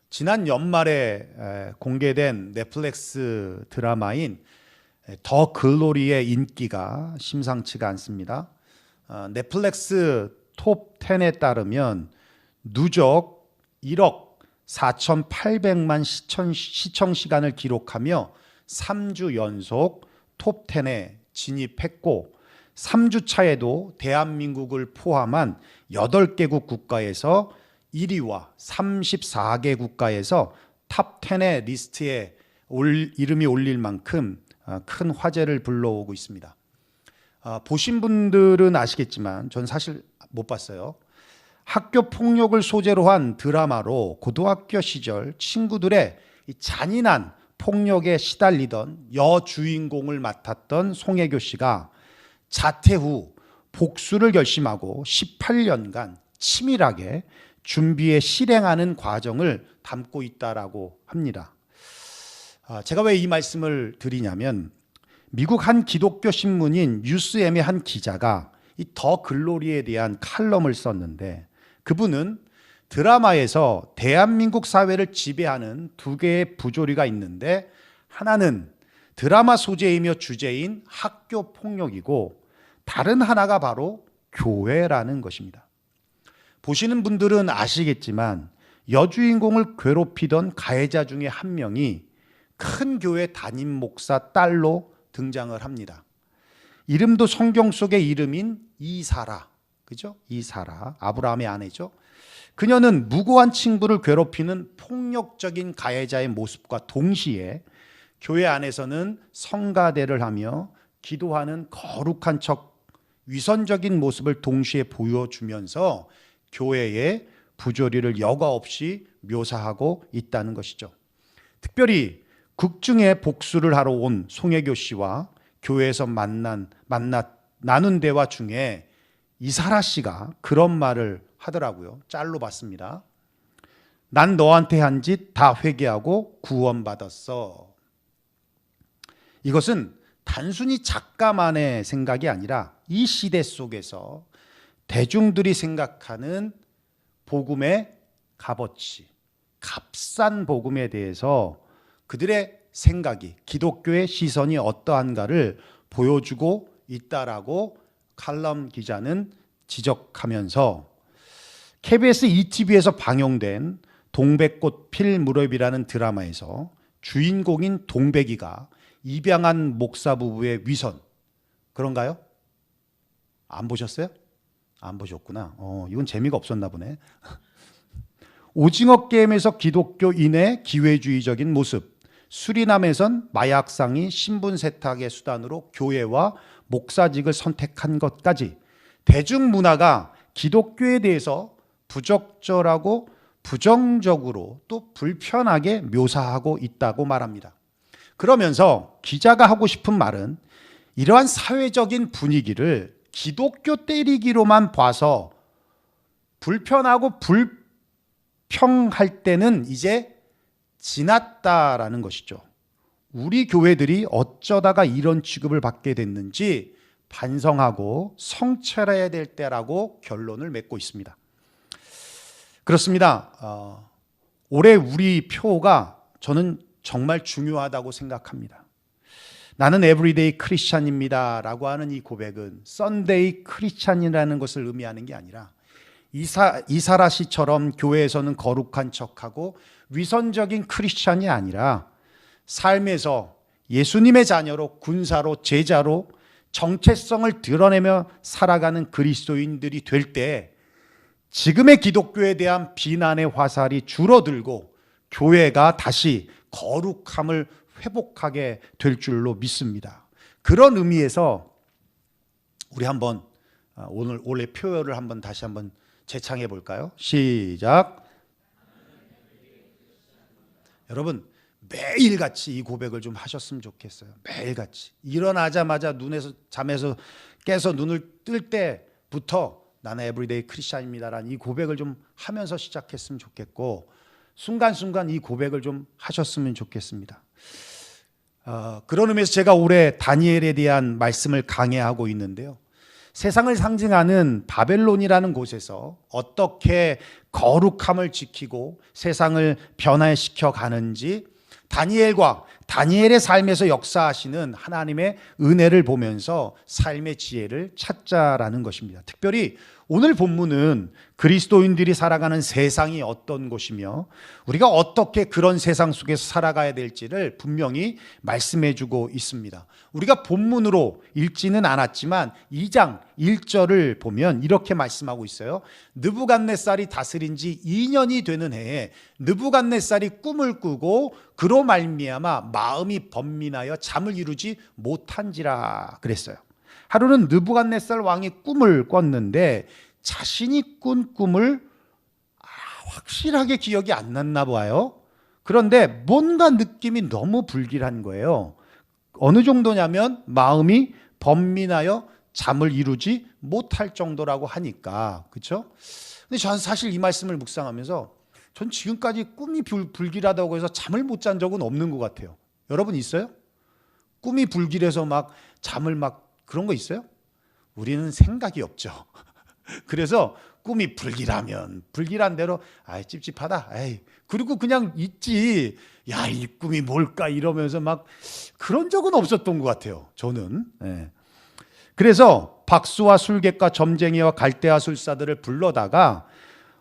지난 연말에 공개된 넷플릭스 드라마인 더 글로리의 인기가 심상치가 않습니다. 넷플릭스 톱 10에 따르면 누적 1억 4,800만 시청 시간을 기록하며 3주 연속 톱 10에 진입했고 3주 차에도 대한민국을 포함한 8개국 국가에서 1위와 34개 국가에서 탑 10의 리스트에 이름이 올릴 만큼 큰 화제를 불러오고 있습니다. 보신 분들은 아시겠지만 전 사실 못 봤어요. 학교 폭력을 소재로 한 드라마로 고등학교 시절 친구들의 잔인한 폭력에 시달리던 여주인공을 맡았던 송혜교 씨가 자퇴 후 복수를 결심하고 18년간 치밀하게 준비에 실행하는 과정을 담고 있다라고 합니다. 제가 왜 이 말씀을 드리냐면 미국 한 기독교 신문인 뉴스엠의 한 기자가 이 더 글로리에 대한 칼럼을 썼는데 그분은 드라마에서 대한민국 사회를 지배하는 두 개의 부조리가 있는데 하나는 드라마 소재이며 주제인 학교 폭력이고 다른 하나가 바로 교회라는 것입니다. 보시는 분들은 아시겠지만 여주인공을 괴롭히던 가해자 중에 한 명이 큰 교회 담임 목사 딸로 등장을 합니다. 이름도 성경 속의 이름인 이사라, 그죠? 이사라, 아브라함의 아내죠. 그녀는 무고한 친구를 괴롭히는 폭력적인 가해자의 모습과 동시에 교회 안에서는 성가대를 하며 기도하는 거룩한 척 위선적인 모습을 동시에 보여주면서 교회의 부조리를 여과 없이 묘사하고 있다는 것이죠. 특별히 극중에 복수를 하러 온 송혜교 씨와 교회에서 나눈 대화 중에 이사라 씨가 그런 말을 하더라고요. 짤로 봤습니다. 난 너한테 한 짓 다 회개하고 구원받았어. 이것은 단순히 작가만의 생각이 아니라 이 시대 속에서 대중들이 생각하는 복음의 값어치, 값싼 복음에 대해서 그들의 생각이, 기독교의 시선이 어떠한가를 보여주고 있다라고 칼럼 기자는 지적하면서 KBS ETV에서 방영된 동백꽃 필 무렵이라는 드라마에서 주인공인 동백이가 입양한 목사 부부의 위선, 그런가요? 안 보셨어요? 안 보셨구나. 이건 재미가 없었나 보네. 오징어 게임에서 기독교인의 기회주의적인 모습, 수리남에선 마약상이 신분 세탁의 수단으로 교회와 목사직을 선택한 것까지 대중문화가 기독교에 대해서 부적절하고 부정적으로 또 불편하게 묘사하고 있다고 말합니다. 그러면서 기자가 하고 싶은 말은 이러한 사회적인 분위기를 기독교 때리기로만 봐서 불편하고 불평할 때는 이제 지났다라는 것이죠. 우리 교회들이 어쩌다가 이런 취급을 받게 됐는지 반성하고 성찰해야 될 때라고 결론을 맺고 있습니다. 그렇습니다. 올해 우리 표가 저는 정말 중요하다고 생각합니다. 나는 에브리데이 크리스찬입니다 라고 하는 이 고백은 썬데이 크리스찬이라는 것을 의미하는 게 아니라 이사라 씨처럼 교회에서는 거룩한 척하고 위선적인 크리스찬이 아니라 삶에서 예수님의 자녀로, 군사로, 제자로 정체성을 드러내며 살아가는 그리스도인들이 될 때 지금의 기독교에 대한 비난의 화살이 줄어들고 교회가 다시 거룩함을 회복하게 될 줄로 믿습니다. 그런 의미에서 우리 한번 오늘 올해 표어를 다시 한번 재창해 볼까요? 시작. 여러분 매일같이 이 고백을 좀 하셨으면 좋겠어요. 매일같이 일어나자마자 잠에서 깨서 눈을 뜰 때부터 나는 에브리데이 크리스찬입니다라는 이 고백을 좀 하면서 시작했으면 좋겠고 순간순간 이 고백을 좀 하셨으면 좋겠습니다. 그런 의미에서 제가 올해 다니엘에 대한 말씀을 강해하고 있는데요. 세상을 상징하는 바벨론이라는 곳에서 어떻게 거룩함을 지키고 세상을 변화시켜 가는지 다니엘과 다니엘의 삶에서 역사하시는 하나님의 은혜를 보면서 삶의 지혜를 찾자라는 것입니다. 특별히 오늘 본문은 그리스도인들이 살아가는 세상이 어떤 곳이며 우리가 어떻게 그런 세상 속에서 살아가야 될지를 분명히 말씀해 주고 있습니다. 우리가 본문으로 읽지는 않았지만 2장 1절을 보면 이렇게 말씀하고 있어요. 느부갓네살이 다스린 지 2년이 되는 해에 느부갓네살이 꿈을 꾸고 그로 말미암아 마음이 번민하여 잠을 이루지 못한지라 그랬어요. 하루는 느부갓네살 왕이 꿈을 꿨는데 자신이 꾼 꿈을 확실하게 기억이 안 났나 봐요. 그런데 뭔가 느낌이 너무 불길한 거예요. 어느 정도냐면 마음이 번민하여 잠을 이루지 못할 정도라고 하니까, 그렇죠? 근데 저는 사실 이 말씀을 묵상하면서 전 지금까지 꿈이 불길하다고 해서 잠을 못 잔 적은 없는 것 같아요. 여러분 있어요? 꿈이 불길해서 막 잠을 막 그런 거 있어요? 우리는 생각이 없죠. 그래서 꿈이 불길하면 불길한 대로 찝찝하다. 그리고 그냥 있지. 야, 이 꿈이 뭘까 이러면서 막 그런 적은 없었던 것 같아요. 저는. 그래서 박수와 술객과 점쟁이와 갈대아 술사들을 불러다가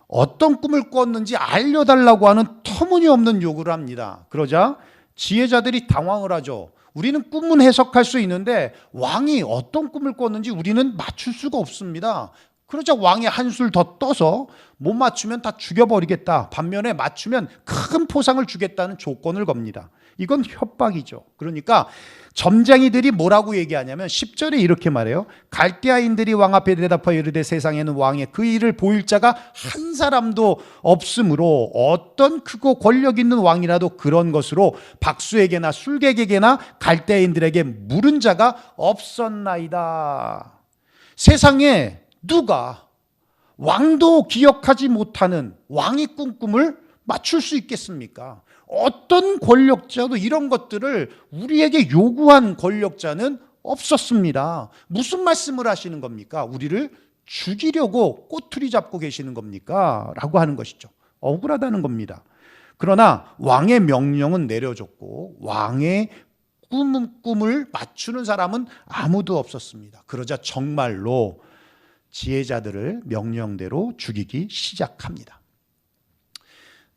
어떤 꿈을 꿨는지 알려달라고 하는 터무니없는 요구를 합니다. 그러자 지혜자들이 당황을 하죠. 우리는 꿈은 해석할 수 있는데 왕이 어떤 꿈을 꿨는지 우리는 맞출 수가 없습니다. 그러자 왕이 한술 더 떠서 못 맞추면 다 죽여버리겠다. 반면에 맞추면 큰 포상을 주겠다는 조건을 겁니다. 이건 협박이죠. 그러니까 점쟁이들이 뭐라고 얘기하냐면 10절에 이렇게 말해요. 갈대아인들이 왕 앞에 대답하여 이르되 세상에는 왕의 그 일을 보일 자가 한 사람도 없으므로 어떤 크고 권력 있는 왕이라도 그런 것으로 박수에게나 술객에게나 갈대아인들에게 물은 자가 없었나이다. 세상에 누가 왕도 기억하지 못하는 왕이 꾼 꿈을 맞출 수 있겠습니까? 어떤 권력자도 이런 것들을 우리에게 요구한 권력자는 없었습니다. 무슨 말씀을 하시는 겁니까? 우리를 죽이려고 꼬투리 잡고 계시는 겁니까? 라고 하는 것이죠. 억울하다는 겁니다. 그러나 왕의 명령은 내려졌고 왕의 꿈을 맞추는 사람은 아무도 없었습니다. 그러자 정말로 지혜자들을 명령대로 죽이기 시작합니다.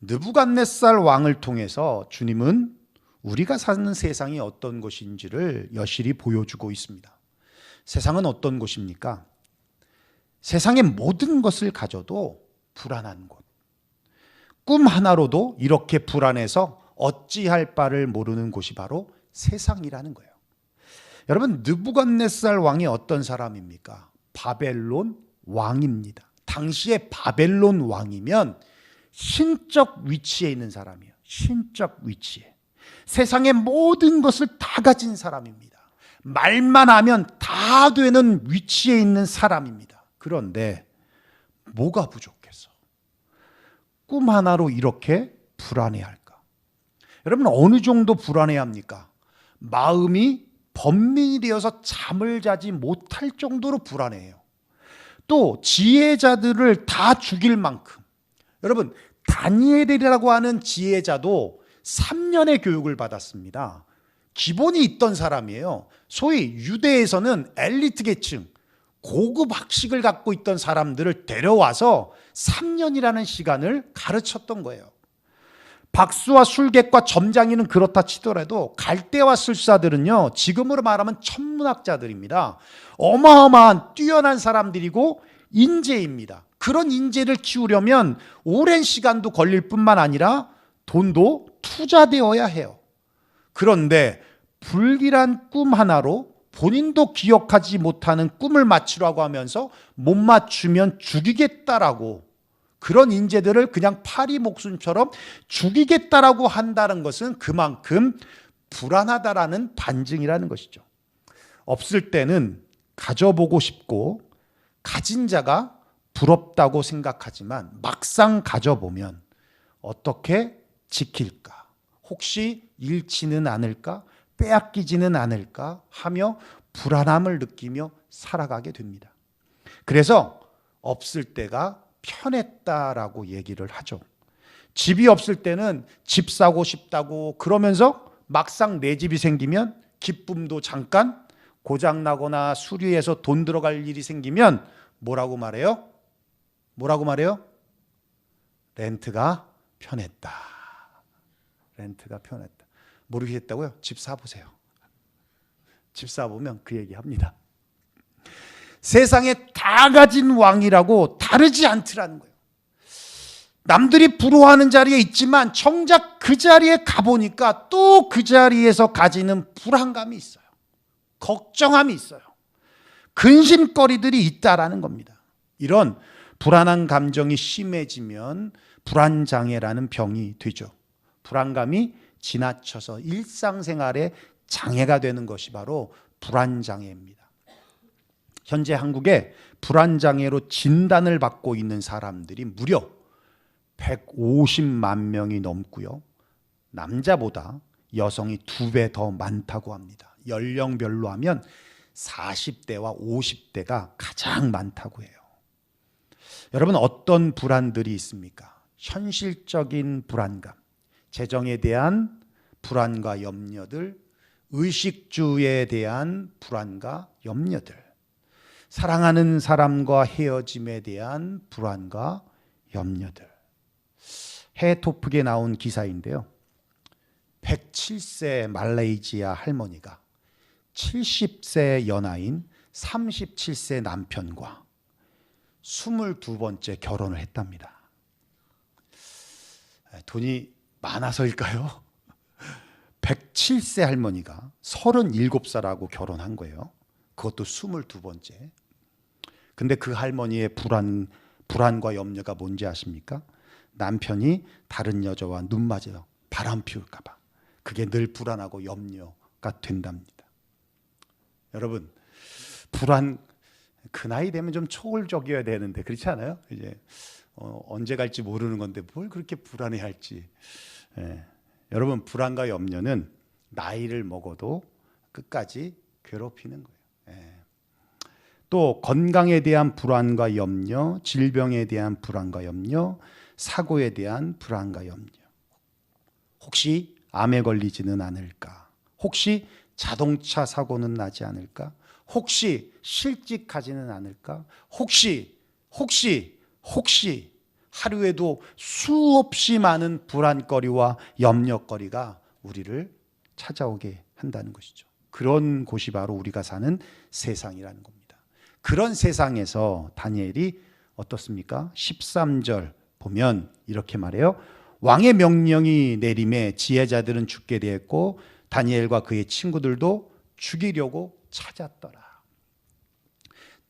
느부갓네살 왕을 통해서 주님은 우리가 사는 세상이 어떤 것인지를 여실히 보여주고 있습니다. 세상은 어떤 곳입니까? 세상의 모든 것을 가져도 불안한 곳. 꿈 하나로도 이렇게 불안해서 어찌할 바를 모르는 곳이 바로 세상이라는 거예요. 여러분, 느부갓네살 왕이 어떤 사람입니까? 바벨론 왕입니다. 당시에 바벨론 왕이면 신적 위치에 있는 사람이에요. 신적 위치에. 세상의 모든 것을 다 가진 사람입니다. 말만 하면 다 되는 위치에 있는 사람입니다. 그런데 뭐가 부족해서 꿈 하나로 이렇게 불안해할까? 여러분, 어느 정도 불안해합니까? 마음이 번민이 되어서 잠을 자지 못할 정도로 불안해요. 또 지혜자들을 다 죽일 만큼, 여러분, 다니엘이라고 하는 지혜자도 3년의 교육을 받았습니다. 기본이 있던 사람이에요. 소위 유대에서는 엘리트 계층, 고급 학식을 갖고 있던 사람들을 데려와서 3년이라는 시간을 가르쳤던 거예요. 박수와 술객과 점장이는 그렇다 치더라도 갈대와 술사들은요, 지금으로 말하면 천문학자들입니다. 어마어마한 뛰어난 사람들이고 인재입니다. 그런 인재를 키우려면 오랜 시간도 걸릴 뿐만 아니라 돈도 투자되어야 해요. 그런데 불길한 꿈 하나로 본인도 기억하지 못하는 꿈을 맞추라고 하면서 못 맞추면 죽이겠다라고, 그런 인재들을 그냥 파리 목숨처럼 죽이겠다라고 한다는 것은 그만큼 불안하다라는 반증이라는 것이죠. 없을 때는 가져보고 싶고 가진 자가 부럽다고 생각하지만 막상 가져보면 어떻게 지킬까? 혹시 잃지는 않을까? 빼앗기지는 않을까? 하며 불안함을 느끼며 살아가게 됩니다. 그래서 없을 때가 편했다라고 얘기를 하죠. 집이 없을 때는 집 사고 싶다고 그러면서 막상 내 집이 생기면 기쁨도 잠깐, 고장나거나 수리해서 돈 들어갈 일이 생기면 뭐라고 말해요? 뭐라고 말해요? 렌트가 편했다. 렌트가 편했다. 모르겠다고요? 집 사보세요. 집 사보면 그 얘기 합니다. 세상에 다 가진 왕이라고 다르지 않더라는 거예요. 남들이 부러워하는 자리에 있지만 정작 그 자리에 가보니까 또 그 자리에서 가지는 불안감이 있어요. 걱정함이 있어요. 근심거리들이 있다라는 겁니다. 이런 불안한 감정이 심해지면 불안장애라는 병이 되죠. 불안감이 지나쳐서 일상생활에 장애가 되는 것이 바로 불안장애입니다. 현재 한국에 불안장애로 진단을 받고 있는 사람들이 무려 150만 명이 넘고요. 남자보다 여성이 2배 더 많다고 합니다. 연령별로 하면 40대와 50대가 가장 많다고 해요. 여러분, 어떤 불안들이 있습니까? 현실적인 불안감, 재정에 대한 불안과 염려들, 의식주에 대한 불안과 염려들, 사랑하는 사람과 헤어짐에 대한 불안과 염려들. 해외토픽에 나온 기사인데요. 107세 말레이시아 할머니가 70세 연하인 37세 남편과 22번째 결혼을 했답니다. 돈이 많아서일까요? 107세 할머니가 37살하고 결혼한 거예요. 그것도 22번째. 근데 그 할머니의 불안과 염려가 뭔지 아십니까? 남편이 다른 여자와 눈 맞아요. 바람 피울까 봐. 그게 늘 불안하고 염려가 된답니다. 여러분, 불안, 그 나이 되면 좀 초월적이어야 되는데 그렇지 않아요? 이제 언제 갈지 모르는 건데 뭘 그렇게 불안해할지. 여러분, 불안과 염려는 나이를 먹어도 끝까지 괴롭히는 거예요. 또 건강에 대한 불안과 염려, 질병에 대한 불안과 염려, 사고에 대한 불안과 염려. 혹시 암에 걸리지는 않을까? 혹시 자동차 사고는 나지 않을까? 혹시 실직하지는 않을까? 혹시 하루에도 수없이 많은 불안거리와 염려거리가 우리를 찾아오게 한다는 것이죠. 그런 곳이 바로 우리가 사는 세상이라는 겁니다. 그런 세상에서 다니엘이 어떻습니까? 13절 보면 이렇게 말해요. 왕의 명령이 내림에 지혜자들은 죽게 되었고 다니엘과 그의 친구들도 죽이려고 찾았더라.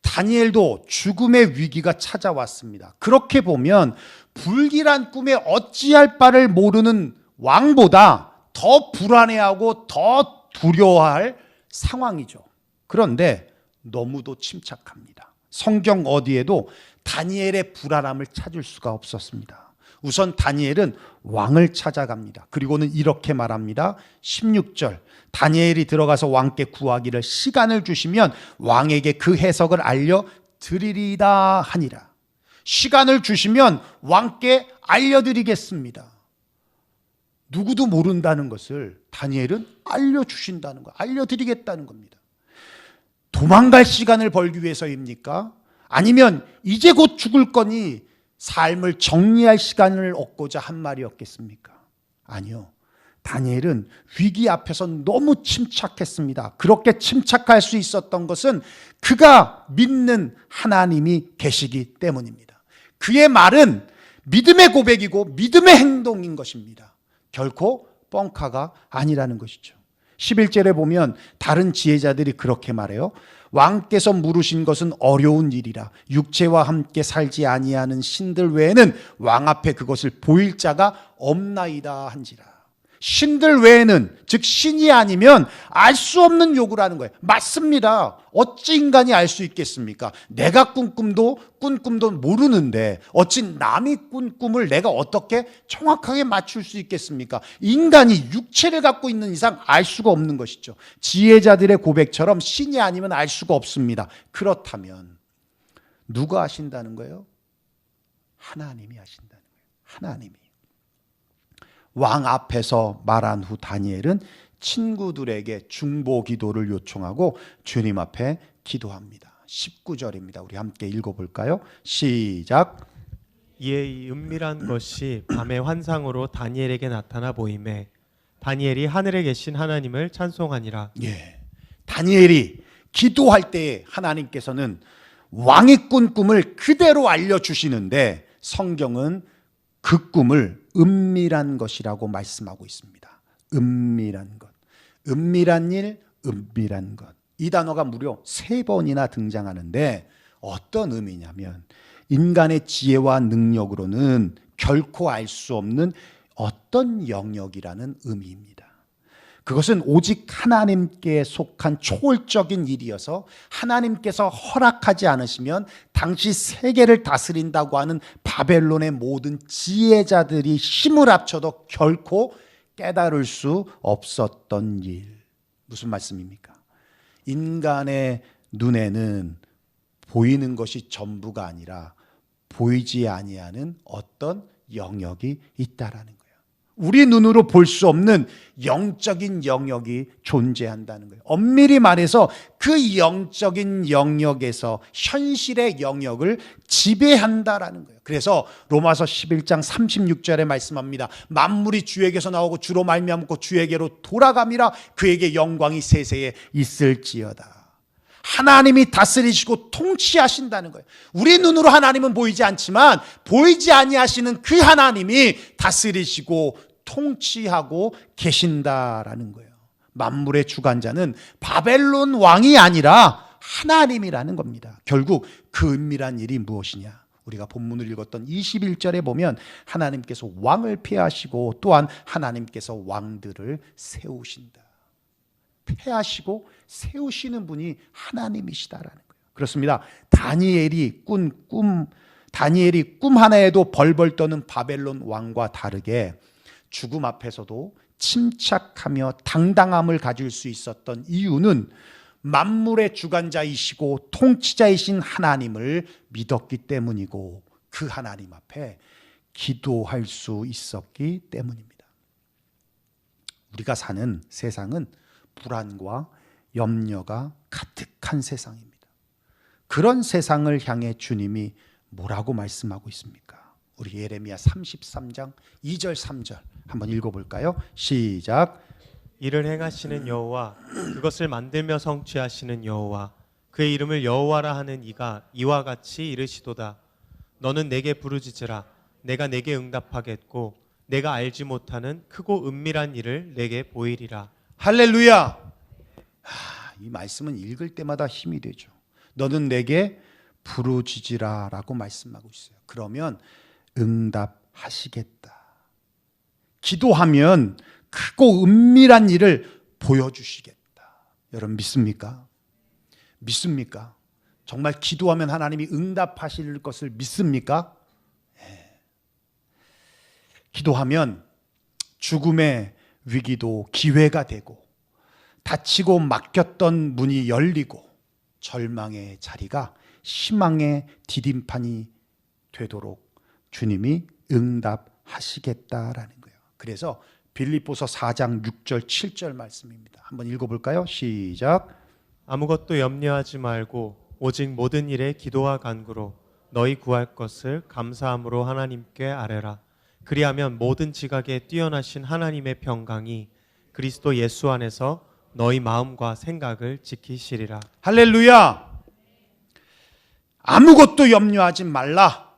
다니엘도 죽음의 위기가 찾아왔습니다. 그렇게 보면 불길한 꿈에 어찌할 바를 모르는 왕보다 더 불안해하고 더 두려워할 상황이죠. 그런데 너무도 침착합니다. 성경 어디에도 다니엘의 불안함을 찾을 수가 없었습니다. 우선 다니엘은 왕을 찾아갑니다. 그리고는 이렇게 말합니다. 16절, 다니엘이 들어가서 왕께 구하기를 시간을 주시면 왕에게 그 해석을 알려드리리다 하니라. 시간을 주시면 왕께 알려드리겠습니다. 누구도 모른다는 것을 다니엘은 알려주신다는 거, 알려드리겠다는 겁니다. 도망갈 시간을 벌기 위해서입니까? 아니면 이제 곧 죽을 거니 삶을 정리할 시간을 얻고자 한 말이었겠습니까? 아니요. 다니엘은 위기 앞에서 너무 침착했습니다. 그렇게 침착할 수 있었던 것은 그가 믿는 하나님이 계시기 때문입니다. 그의 말은 믿음의 고백이고 믿음의 행동인 것입니다. 결코 뻥카가 아니라는 것이죠. 11절에 보면 다른 지혜자들이 그렇게 말해요. 왕께서 물으신 것은 어려운 일이라 육체와 함께 살지 아니하는 신들 외에는 왕 앞에 그것을 보일 자가 없나이다 한지라. 신들 외에는, 즉 신이 아니면 알 수 없는 요구를 하는 거예요. 맞습니다. 어찌 인간이 알 수 있겠습니까? 내가 꾼 꿈도 모르는데 어찌 남이 꾼 꿈을 내가 어떻게 정확하게 맞출 수 있겠습니까? 인간이 육체를 갖고 있는 이상 알 수가 없는 것이죠. 지혜자들의 고백처럼 신이 아니면 알 수가 없습니다. 그렇다면 누가 하신다는 거예요? 하나님이 하신다는 거예요. 하나님이. 왕 앞에서 말한 후 다니엘은 친구들에게 중보 기도를 요청하고 주님 앞에 기도합니다. 19절입니다. 우리 함께 읽어볼까요? 시작. 이에 이 은밀한 것이 밤의 환상으로 다니엘에게 나타나 보임에 다니엘이 하늘에 계신 하나님을 찬송하니라. 예, 다니엘이 기도할 때에 하나님께서는 왕이 꾼 꿈을 그대로 알려주시는데 성경은 그 꿈을 은밀한 것이라고 말씀하고 있습니다. 은밀한 것, 은밀한 일, 은밀한 것. 이 단어가 무려 3번이나 등장하는데 어떤 의미냐면 인간의 지혜와 능력으로는 결코 알 수 없는 어떤 영역이라는 의미입니다. 그것은 오직 하나님께 속한 초월적인 일이어서 하나님께서 허락하지 않으시면 당시 세계를 다스린다고 하는 바벨론의 모든 지혜자들이 힘을 합쳐도 결코 깨달을 수 없었던 일. 무슨 말씀입니까? 인간의 눈에는 보이는 것이 전부가 아니라 보이지 아니하는 어떤 영역이 있다라는 거예요. 우리 눈으로 볼 수 없는 영적인 영역이 존재한다는 거예요. 엄밀히 말해서 그 영적인 영역에서 현실의 영역을 지배한다라는 거예요. 그래서 로마서 11장 36절에 말씀합니다. 만물이 주에게서 나오고 주로 말미암고 주에게로 돌아감이라 그에게 영광이 세세에 있을지어다. 하나님이 다스리시고 통치하신다는 거예요. 우리 눈으로 하나님은 보이지 않지만 보이지 아니하시는 그 하나님이 다스리시고 통치하고 계신다라는 거예요. 만물의 주관자는 바벨론 왕이 아니라 하나님이라는 겁니다. 결국 그 은밀한 일이 무엇이냐? 우리가 본문을 읽었던 21절에 보면 하나님께서 왕을 폐하시고 또한 하나님께서 왕들을 세우신다. 폐하시고 세우시는 분이 하나님이시다라는 거예요. 그렇습니다. 다니엘이 꿈 하나에도 벌벌 떠는 바벨론 왕과 다르게 죽음 앞에서도 침착하며 당당함을 가질 수 있었던 이유는 만물의 주관자이시고 통치자이신 하나님을 믿었기 때문이고 그 하나님 앞에 기도할 수 있었기 때문입니다. 우리가 사는 세상은 불안과 염려가 가득한 세상입니다. 그런 세상을 향해 주님이 뭐라고 말씀하고 있습니까? 우리 예레미야 33장 2절 3절 한번 읽어볼까요? 시작. 이를 행하시는 여호와 그것을 만들며 성취하시는 여호와 그의 이름을 여호와라 하는 이가 이와 같이 이르시도다. 너는 내게 부르짖으라. 내가 내게 응답하겠고 내가 알지 못하는 크고 은밀한 일을 내게 보이리라. 할렐루야. 이 말씀은 읽을 때마다 힘이 되죠. 너는 내게 부르짖으라 라고 말씀하고 있어요. 그러면 응답하시겠다. 기도하면 크고 은밀한 일을 보여주시겠다. 여러분 믿습니까? 믿습니까? 정말 기도하면 하나님이 응답하실 것을 믿습니까? 네. 기도하면 죽음의 위기도 기회가 되고 닫히고 막혔던 문이 열리고 절망의 자리가 희망의 디딤판이 되도록 주님이 응답하시겠다라는 거예요. 그래서 빌립보서 4장 6절 7절 말씀입니다. 한번 읽어볼까요? 시작. 아무것도 염려하지 말고 오직 모든 일에 기도와 간구로 너희 구할 것을 감사함으로 하나님께 아뢰라. 그리하면 모든 지각에 뛰어나신 하나님의 평강이 그리스도 예수 안에서 너희 마음과 생각을 지키시리라. 할렐루야. 아무것도 염려하지 말라.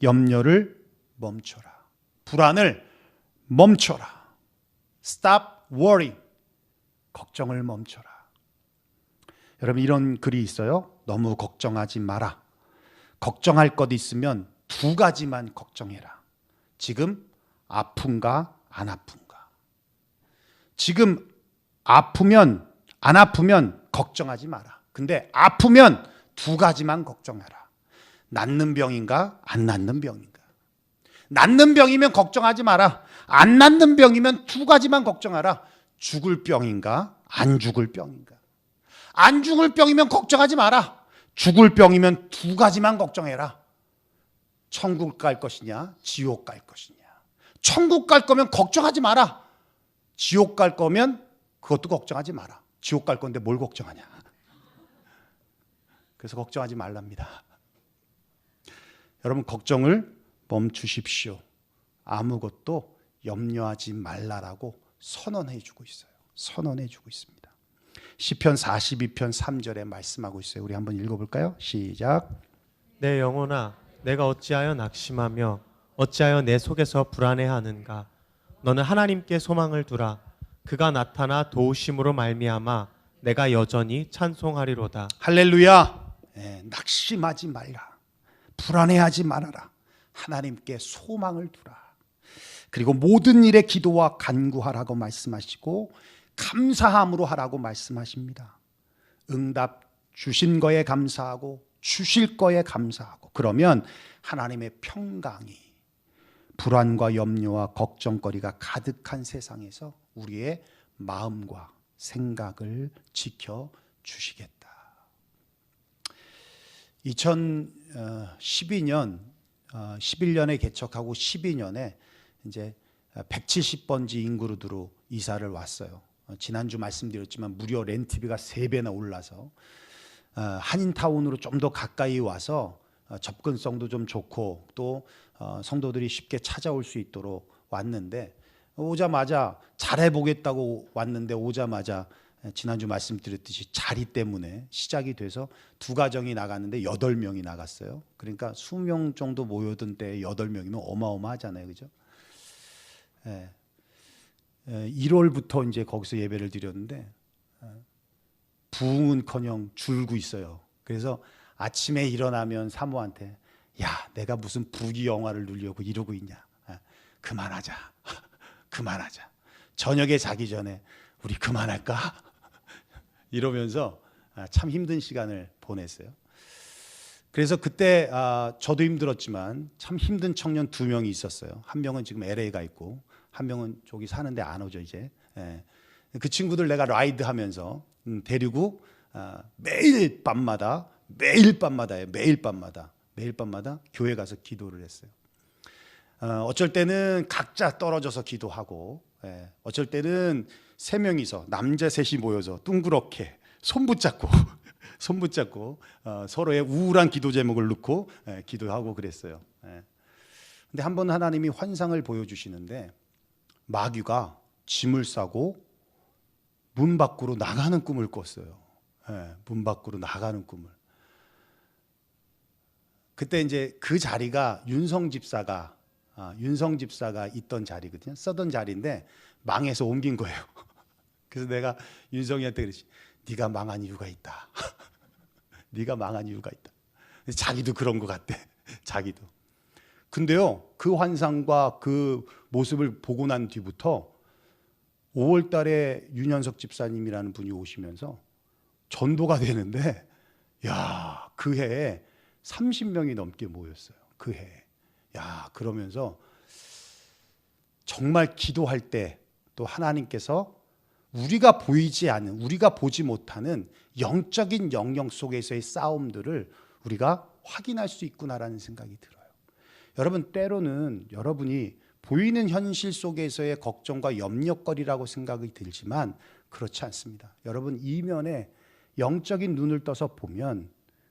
염려를 멈춰라. 불안을 멈춰라. Stop worrying. 걱정을 멈춰라. 여러분 이런 글이 있어요. 너무 걱정하지 마라. 걱정할 것 있으면 2가지만 걱정해라. 지금 아픈가 안 아픈가. 지금 아프면 안 아프면 걱정하지 마라. 근데 아프면 2가지만 걱정하라. 낫는 병인가 안 낫는 병인가. 낫는 병이면 걱정하지 마라. 안 낫는 병이면 2가지만 걱정하라. 죽을 병인가 안 죽을 병인가. 안 죽을 병이면 걱정하지 마라. 죽을 병이면 두 가지만 걱정해라. 천국 갈 것이냐, 지옥 갈 것이냐. 천국 갈 거면 걱정하지 마라. 지옥 갈 거면 그것도 걱정하지 마라. 지옥 갈 건데 뭘 걱정하냐. 그래서 걱정하지 말랍니다. 여러분, 걱정을 멈추십시오. 아무것도 염려하지 말라라고 선언해 주고 있어요. 선언해 주고 있습니다. 시편 42편 3절에 말씀하고 있어요. 우리 한번 읽어볼까요? 시작. 내 영혼아, 내가 어찌하여 낙심하며 어찌하여 내 속에서 불안해하는가. 너는 하나님께 소망을 두라. 그가 나타나 도우심으로 말미암아 내가 여전히 찬송하리로다. 할렐루야. 낙심하지 말라. 불안해하지 말아라. 하나님께 소망을 두라. 그리고 모든 일에 기도와 간구하라고 말씀하시고 감사함으로 하라고 말씀하십니다. 응답 주신 거에 감사하고 주실 거에 감사하고, 그러면 하나님의 평강이 불안과 염려와 걱정거리가 가득한 세상에서 우리의 마음과 생각을 지켜 주시겠다. 2012년 11년에 개척하고 12년에 이제 170번지 인구루드로 이사를 왔어요. 지난주 말씀드렸지만 무려 렌트비가 3배나 올라서 한인타운으로 좀 더 가까이 와서 접근성도 좀 좋고 또 성도들이 쉽게 찾아올 수 있도록 왔는데, 오자마자 잘해보겠다고 왔는데 오자마자 지난주 말씀드렸듯이 자리 때문에 시작이 돼서 2가정이 나갔는데 8명이 나갔어요. 그러니까 20명 정도 모여든 때에 8명이면 어마어마하잖아요. 그죠? 1월부터 이제 거기서 예배를 드렸는데 부흥은커녕 줄고 있어요. 그래서 아침에 일어나면 사모한테, 야, 내가 무슨 부귀 영화를 누리려고 이러고 있냐. 그만하자. 그만하자. 저녁에 자기 전에 우리 그만할까? 이러면서 참 힘든 시간을 보냈어요. 그래서 그때 저도 힘들었지만 참 힘든 청년 2명이 있었어요. 한 명은 지금 LA가 있고 한 명은 저기 사는데 안 오죠 이제. 그 친구들 내가 라이드 하면서 데리고 매일 밤마다 교회 가서 기도를 했어요. 어쩔 때는 각자 떨어져서 기도하고, 어쩔 때는 3명이서 남자 3이 모여서 둥그렇게 손 붙잡고 서로의 우울한 기도 제목을 넣고 기도하고 그랬어요. 근데 한 번 하나님이 환상을 보여주시는데 마귀가 짐을 싸고 문 밖으로 나가는 꿈을 꿨어요. 문 밖으로 나가는 꿈을. 그때 이제 그 자리가 윤성 집사가 있던 자리거든요. 쓰던 자리인데 망해서 옮긴 거예요. 그래서 내가 윤성이한테 그랬지. 네가 망한 이유가 있다. 네가 망한 이유가 있다. 자기도 그런 것 같대. 자기도. 근데요, 그 환상과 그 모습을 보고 난 뒤부터 5월 달에 윤현석 집사님이라는 분이 오시면서 전도가 되는데, 야, 그 해에 30명이 넘게 모였어요. 그 해에. 야, 그러면서 정말 기도할 때 또 하나님께서 우리가 보이지 않는, 우리가 보지 못하는 영적인 영역 속에서의 싸움들을 우리가 확인할 수 있구나라는 생각이 들어요. 여러분, 때로는 여러분이 보이는 현실 속에서의 걱정과 염려거리라고 생각이 들지만 그렇지 않습니다. 여러분, 이면에 영적인 눈을 떠서 보면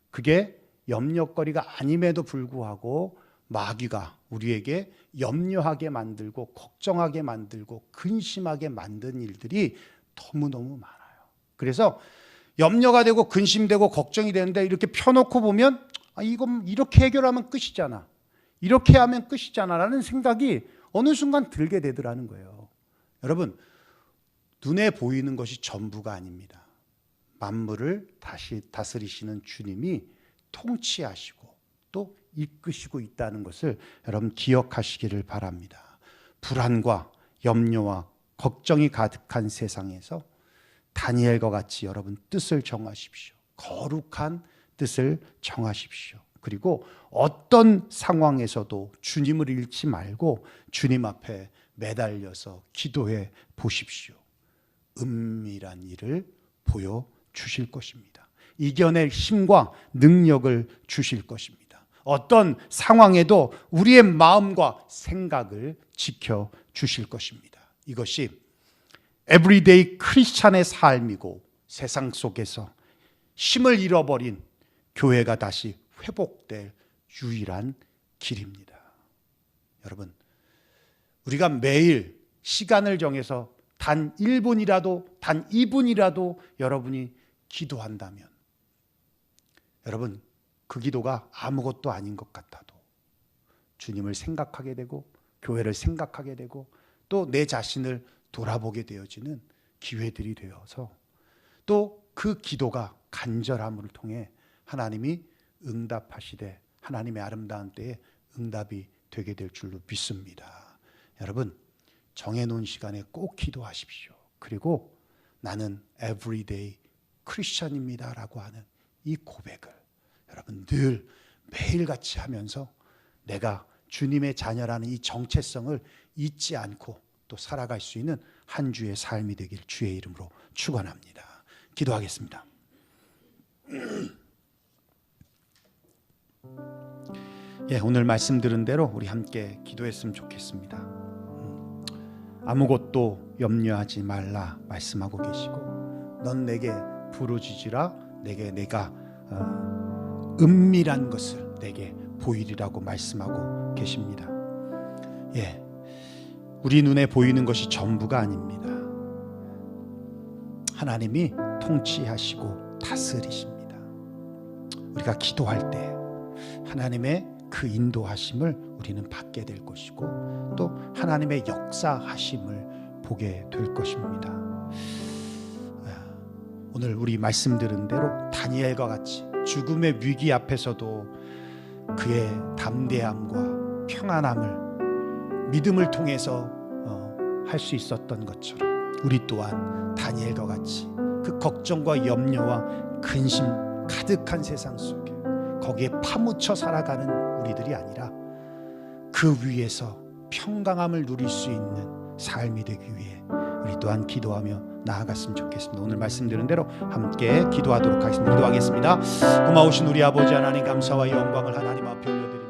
그게 염려거리가 아님에도 불구하고 마귀가 우리에게 염려하게 만들고 걱정하게 만들고 근심하게 만든 일들이 너무너무 많아요. 그래서 염려가 되고 근심되고 걱정이 되는데 이렇게 펴놓고 보면 이건 이렇게 해결하면 끝이잖아. 이렇게 하면 끝이잖아 라는 생각이 어느 순간 들게 되더라는 거예요. 여러분, 눈에 보이는 것이 전부가 아닙니다. 만물을 다시 다스리시는 주님이 통치하시고 또 이끄시고 있다는 것을 여러분 기억하시기를 바랍니다. 불안과 염려와 걱정이 가득한 세상에서 다니엘과 같이 여러분 뜻을 정하십시오. 거룩한 뜻을 정하십시오. 그리고 어떤 상황에서도 주님을 잃지 말고 주님 앞에 매달려서 기도해 보십시오. 은밀한 일을 보여주실 것입니다. 이겨낼 힘과 능력을 주실 것입니다. 어떤 상황에도 우리의 마음과 생각을 지켜 주실 것입니다. 이것이 에브리데이 크리스찬의 삶이고 세상 속에서 힘을 잃어버린 교회가 다시 회복될 유일한 길입니다. 여러분, 우리가 매일 시간을 정해서 단 1분이라도, 단 2분이라도 여러분이 기도한다면, 여러분, 그 기도가 아무것도 아닌 것 같아도 주님을 생각하게 되고 교회를 생각하게 되고 또 내 자신을 돌아보게 되어지는 기회들이 되어서 또 그 기도가 간절함을 통해 하나님이 응답하시되 하나님의 아름다운 때에 응답이 되게 될 줄로 믿습니다. 여러분, 정해놓은 시간에 꼭 기도하십시오. 그리고 나는 everyday 크리스천입니다 라고 하는 이 고백을 여러분 늘 매일같이 하면서 내가 주님의 자녀라는 이 정체성을 잊지 않고 또 살아갈 수 있는 한 주의 삶이 되길 주의 이름으로 축원합니다. 기도하겠습니다. 예, 오늘 말씀 들은 대로 우리 함께 기도했으면 좋겠습니다. 아무것도 염려하지 말라 말씀하고 계시고 넌 내게 부르짖으라 내게 내가 은밀한 것을 내게 보이리라고 말씀하고 계십니다. 예, 우리 눈에 보이는 것이 전부가 아닙니다. 하나님이 통치하시고 다스리십니다. 우리가 기도할 때 하나님의 그 인도하심을 우리는 받게 될 것이고 또 하나님의 역사하심을 보게 될 것입니다. 오늘 우리 말씀 들은 대로 다니엘과 같이 죽음의 위기 앞에서도 그의 담대함과 평안함을 믿음을 통해서 할 수 있었던 것처럼 우리 또한 다니엘과 같이 그 걱정과 염려와 근심 가득한 세상 속에 거기에 파묻혀 살아가는 우리들이 아니라 그 위에서 평강함을 누릴 수 있는 삶이 되기 위해 우리 또한 기도하며 나아갔으면 좋겠습니다. 오늘 말씀드린 대로 함께 기도하도록 하겠습니다. 기도하겠습니다. 고마우신 우리 아버지 하나님, 감사와 영광을 하나님 앞에 올려드립니다.